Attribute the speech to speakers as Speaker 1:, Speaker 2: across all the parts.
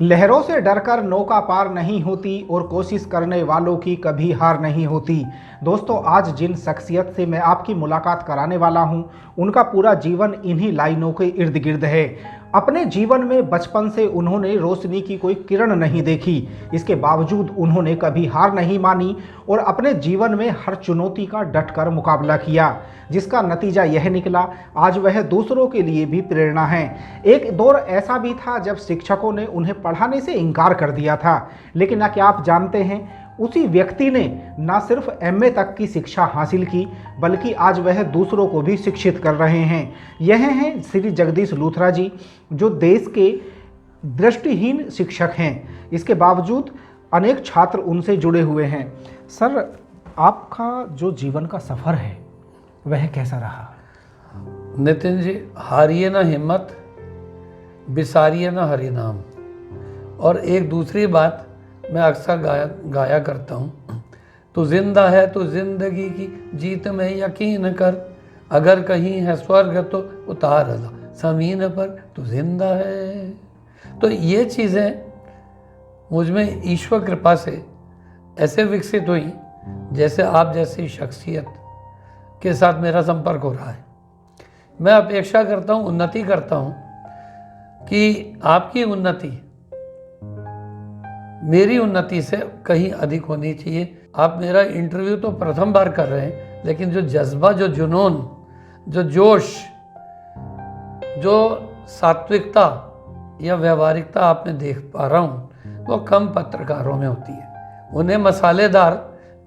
Speaker 1: लहरों से डरकर नौका पार नहीं होती और कोशिश करने वालों की कभी हार नहीं होती। दोस्तों, आज जिन शख्सियत से मैं आपकी मुलाकात कराने वाला हूं, उनका पूरा जीवन इन्हीं लाइनों के इर्द गिर्द है। अपने जीवन में बचपन से उन्होंने रोशनी की कोई किरण नहीं देखी, इसके बावजूद उन्होंने कभी हार नहीं मानी और अपने जीवन में हर चुनौती का डटकर मुकाबला किया, जिसका नतीजा यह निकला आज वह दूसरों के लिए भी प्रेरणा है। एक दौर ऐसा भी था जब शिक्षकों ने उन्हें पढ़ाने से इनकार कर दिया था, लेकिन क्या आप जानते हैं, उसी व्यक्ति ने न सिर्फ एमए तक की शिक्षा हासिल की, बल्कि आज वह दूसरों को भी शिक्षित कर रहे हैं। यह हैं श्री जगदीश लूथरा जी, जो देश के दृष्टिहीन शिक्षक हैं। इसके बावजूद अनेक छात्र उनसे जुड़े हुए हैं। सर, आपका जो जीवन का सफ़र है वह कैसा रहा?
Speaker 2: नितिन जी, हारिए ना हिम्मत, बिसारिए ना हरि नाम। और एक दूसरी बात मैं अक्सर गाया करता हूँ, तू जिंदा है तो जिंदगी की जीत में यकीन कर, अगर कहीं है स्वर्ग तो उतार ला ज़मीन पर, तू जिंदा है। तो ये चीज़ें मुझ में ईश्वर कृपा से ऐसे विकसित हुई जैसे आप जैसी शख्सियत के साथ मेरा संपर्क हो रहा है। मैं अपेक्षा करता हूँ, उन्नति करता हूँ कि आपकी उन्नति मेरी उन्नति से कहीं अधिक होनी चाहिए। आप मेरा इंटरव्यू तो प्रथम बार कर रहे हैं, लेकिन जो जज्बा, जो जुनून, जो जोश, जो सात्विकता या व्यवहारिकता आप में देख पा रहा हूँ, वो कम पत्रकारों में होती है। उन्हें मसालेदार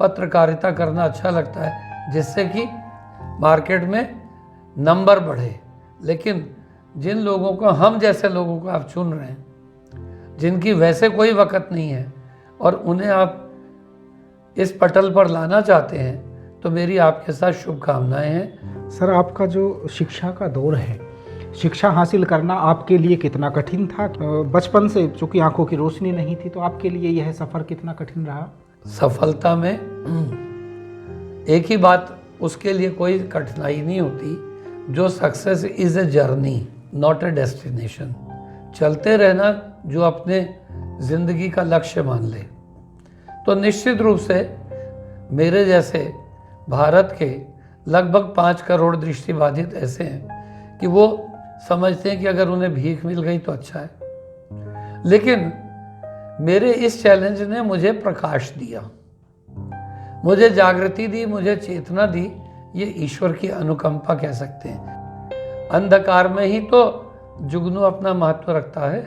Speaker 2: पत्रकारिता करना अच्छा लगता है, जिससे कि मार्केट में नंबर बढ़े। लेकिन जिन लोगों को, हम जैसे लोगों को आप चुन रहे हैं, जिनकी वैसे कोई वक़्त नहीं है और उन्हें आप इस पटल पर लाना चाहते हैं, तो मेरी आपके साथ शुभकामनाएं हैं।
Speaker 1: सर, आपका जो शिक्षा का दौर है, शिक्षा हासिल करना आपके लिए कितना कठिन था? बचपन से चूँकि आंखों की रोशनी नहीं थी, तो आपके लिए यह सफ़र कितना कठिन रहा?
Speaker 2: सफलता में एक ही बात, उसके लिए कोई कठिनाई नहीं होती। जो success is a journey, not a destination. चलते रहना जो अपने ज़िंदगी का लक्ष्य मान ले। तो निश्चित रूप से मेरे जैसे भारत के लगभग 5 करोड़ दृष्टिबाधित ऐसे हैं कि वो समझते हैं कि अगर उन्हें भीख मिल गई तो अच्छा है। लेकिन मेरे इस चैलेंज ने मुझे प्रकाश दिया, मुझे जागृति दी, मुझे चेतना दी। ये ईश्वर की अनुकंपा कह सकते हैं। अंधकार में ही तो जुगनू अपना महत्व रखता है।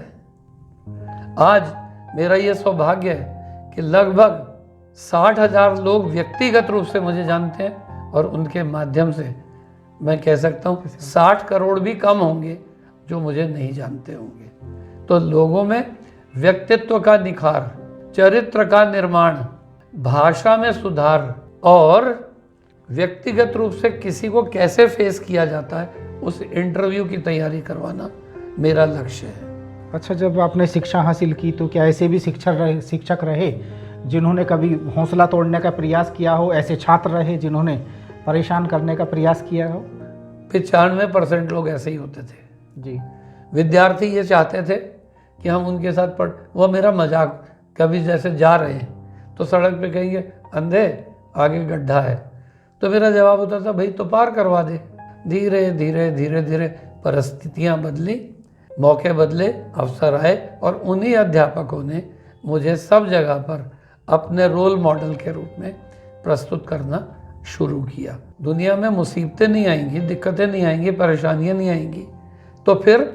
Speaker 2: आज मेरा ये सौभाग्य है कि लगभग 60,000 लोग व्यक्तिगत रूप से मुझे जानते हैं, और उनके माध्यम से मैं कह सकता हूँ 60 करोड़ भी कम होंगे जो मुझे नहीं जानते होंगे। तो लोगों में व्यक्तित्व का निखार, चरित्र का निर्माण, भाषा में सुधार और व्यक्तिगत रूप से किसी को कैसे फेस किया जाता है, उस इंटरव्यू की तैयारी करवाना मेरा लक्ष्य है।
Speaker 1: अच्छा, जब आपने शिक्षा हासिल की तो क्या ऐसे भी शिक्षक रहे जिन्होंने कभी हौसला तोड़ने का प्रयास किया हो? ऐसे छात्र रहे जिन्होंने परेशान करने का प्रयास किया हो?
Speaker 2: 95% लोग ऐसे ही होते थे
Speaker 1: जी।
Speaker 2: विद्यार्थी ये चाहते थे कि हम उनके साथ पढ़। वो मेरा मजाक, कभी जैसे जा रहे हैं तो सड़क पे कहेंगे अंधे आगे गड्ढा है, तो मेरा जवाब होता था भाई तो पार करवा दे। धीरे धीरे धीरे धीरे परिस्थितियाँ बदली, मौके बदले, अवसर आए, और उन्हीं अध्यापकों ने मुझे सब जगह पर अपने रोल मॉडल के रूप में प्रस्तुत करना शुरू किया। दुनिया में मुसीबतें नहीं आएंगी, दिक्कतें नहीं आएंगी, परेशानियां नहीं आएंगी, तो फिर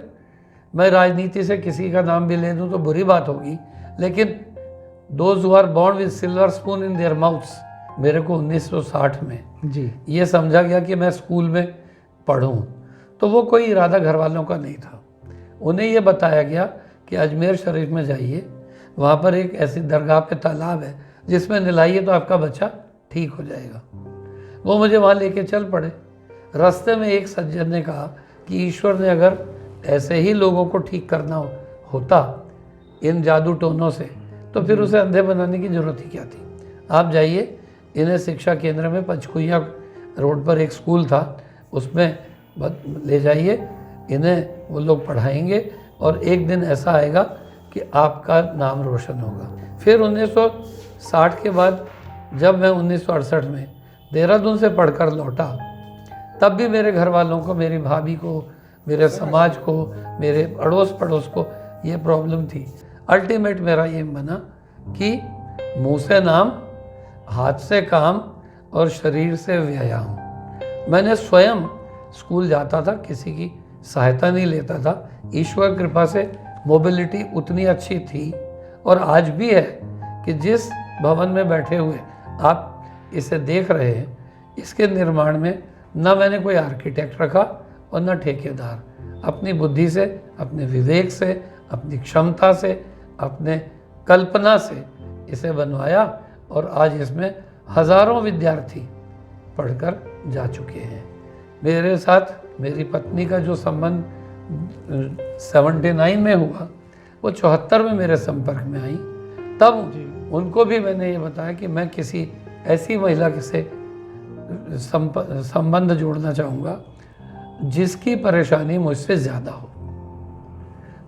Speaker 2: मैं राजनीति से किसी का नाम भी ले दूं तो बुरी बात होगी। लेकिन those who are born with silver spoon in their mouths, मेरे को 1960 में
Speaker 1: जी
Speaker 2: ये समझा गया कि मैं स्कूल में पढ़ूं, तो वो कोई इरादा घर वालों का नहीं था। उन्हें ये बताया गया कि अजमेर शरीफ में जाइए, वहाँ पर एक ऐसी दरगाह पे तालाब है जिसमें नहलाइए तो आपका बच्चा ठीक हो जाएगा। वो मुझे वहाँ लेके चल पड़े। रास्ते में एक सज्जन ने कहा कि ईश्वर ने अगर ऐसे ही लोगों को ठीक करना होता इन जादू टोनों से, तो फिर उसे अंधे बनाने की ज़रूरत ही क्या थी। आप जाइए, इन्हें शिक्षा केंद्र में पंचकुइया रोड पर एक स्कूल था, उसमें ले जाइए, इन्हें वो लोग पढ़ाएंगे, और एक दिन ऐसा आएगा कि आपका नाम रोशन होगा। फिर 1960 के बाद जब मैं 1968 में देहरादून से पढ़कर लौटा, तब भी मेरे घर वालों को, मेरी भाभी को, मेरे समाज को, मेरे अड़ोस पड़ोस को ये प्रॉब्लम थी। अल्टीमेट मेरा ये बना कि मुंह से नाम, हाथ से काम और शरीर से व्यायाम। मैंने स्वयं स्कूल जाता था, किसी की सहायता नहीं लेता था। ईश्वर कृपा से मोबिलिटी उतनी अच्छी थी और आज भी है कि जिस भवन में बैठे हुए आप इसे देख रहे हैं, इसके निर्माण में न मैंने कोई आर्किटेक्ट रखा और न ठेकेदार। अपनी बुद्धि से, अपने विवेक से, अपनी क्षमता से, अपने कल्पना से इसे बनवाया और आज इसमें हजारों विद्यार्थी पढ़कर जा चुके हैं। मेरे साथ मेरी पत्नी का जो संबंध 79 में हुआ, वो 74 में मेरे संपर्क में आई। तब उनको भी मैंने ये बताया कि मैं किसी ऐसी महिला से संबंध जोड़ना चाहूँगा जिसकी परेशानी मुझसे ज़्यादा हो।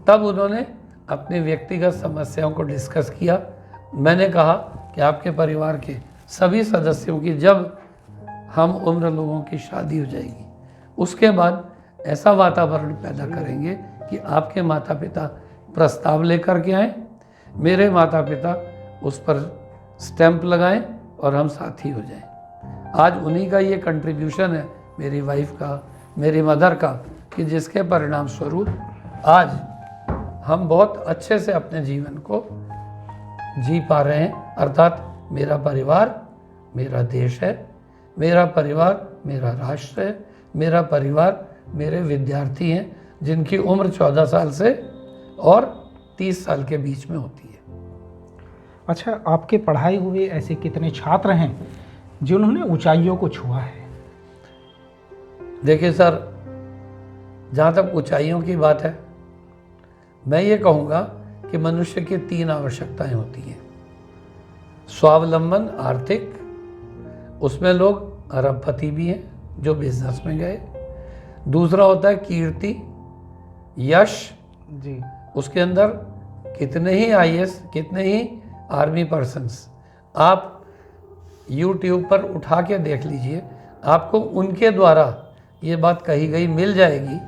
Speaker 2: तब उन्होंने अपनी व्यक्तिगत समस्याओं को डिस्कस किया। मैंने कहा कि आपके परिवार के सभी सदस्यों की जब हम उम्र लोगों की शादी हो जाएगी, उसके बाद ऐसा वातावरण पैदा करेंगे कि आपके माता पिता प्रस्ताव लेकर के आएँ, मेरे माता पिता उस पर स्टैंप लगाएं और हम साथी हो जाएं। आज उन्हीं का ये कंट्रीब्यूशन है, मेरी वाइफ का, मेरी मदर का, कि जिसके परिणाम स्वरूप आज हम बहुत अच्छे से अपने जीवन को जी पा रहे हैं। अर्थात मेरा परिवार मेरा देश है, मेरा परिवार मेरा राष्ट्र है, मेरा परिवार मेरे विद्यार्थी हैं जिनकी उम्र 14 साल से और 30 साल के बीच में होती है।
Speaker 1: अच्छा, आपके पढ़ाए हुए ऐसे कितने छात्र हैं जिन्होंने ऊंचाइयों को छुआ है?
Speaker 2: देखिए सर, जहाँ तक ऊंचाइयों की बात है, मैं ये कहूँगा कि मनुष्य की 3 आवश्यकताएं होती हैं। स्वावलंबन, आर्थिक, उसमें लोग अरबपति भी हैं जो बिजनेस में गए। दूसरा होता है कीर्ति, यश
Speaker 1: जी।
Speaker 2: उसके अंदर कितने ही आईएएस, कितने ही आर्मी पर्सन्स आप यूट्यूब पर उठा के देख लीजिए, आपको उनके द्वारा ये बात कही गई मिल जाएगी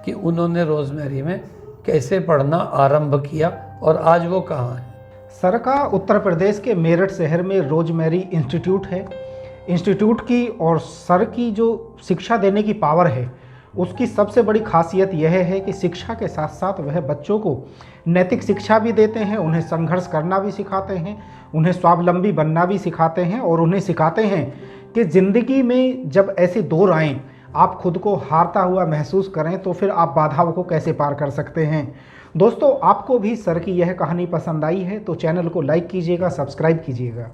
Speaker 2: कि उन्होंने रोजमेरी में कैसे पढ़ना आरंभ किया और आज वो कहाँ है।
Speaker 1: सर का उत्तर प्रदेश के मेरठ शहर में रोजमेरी इंस्टीट्यूट है। इंस्टीट्यूट की और सर की जो शिक्षा देने की पावर है, उसकी सबसे बड़ी खासियत यह है कि शिक्षा के साथ साथ वह बच्चों को नैतिक शिक्षा भी देते हैं, उन्हें संघर्ष करना भी सिखाते हैं, उन्हें स्वावलंबी बनना भी सिखाते हैं और उन्हें सिखाते हैं कि ज़िंदगी में जब ऐसे दौर आएँ, आप खुद को हारता हुआ महसूस करें तो फिर आप बाधाओं को कैसे पार कर सकते हैं। दोस्तों, आपको भी सर की यह कहानी पसंद आई है तो चैनल को लाइक कीजिएगा, सब्सक्राइब कीजिएगा।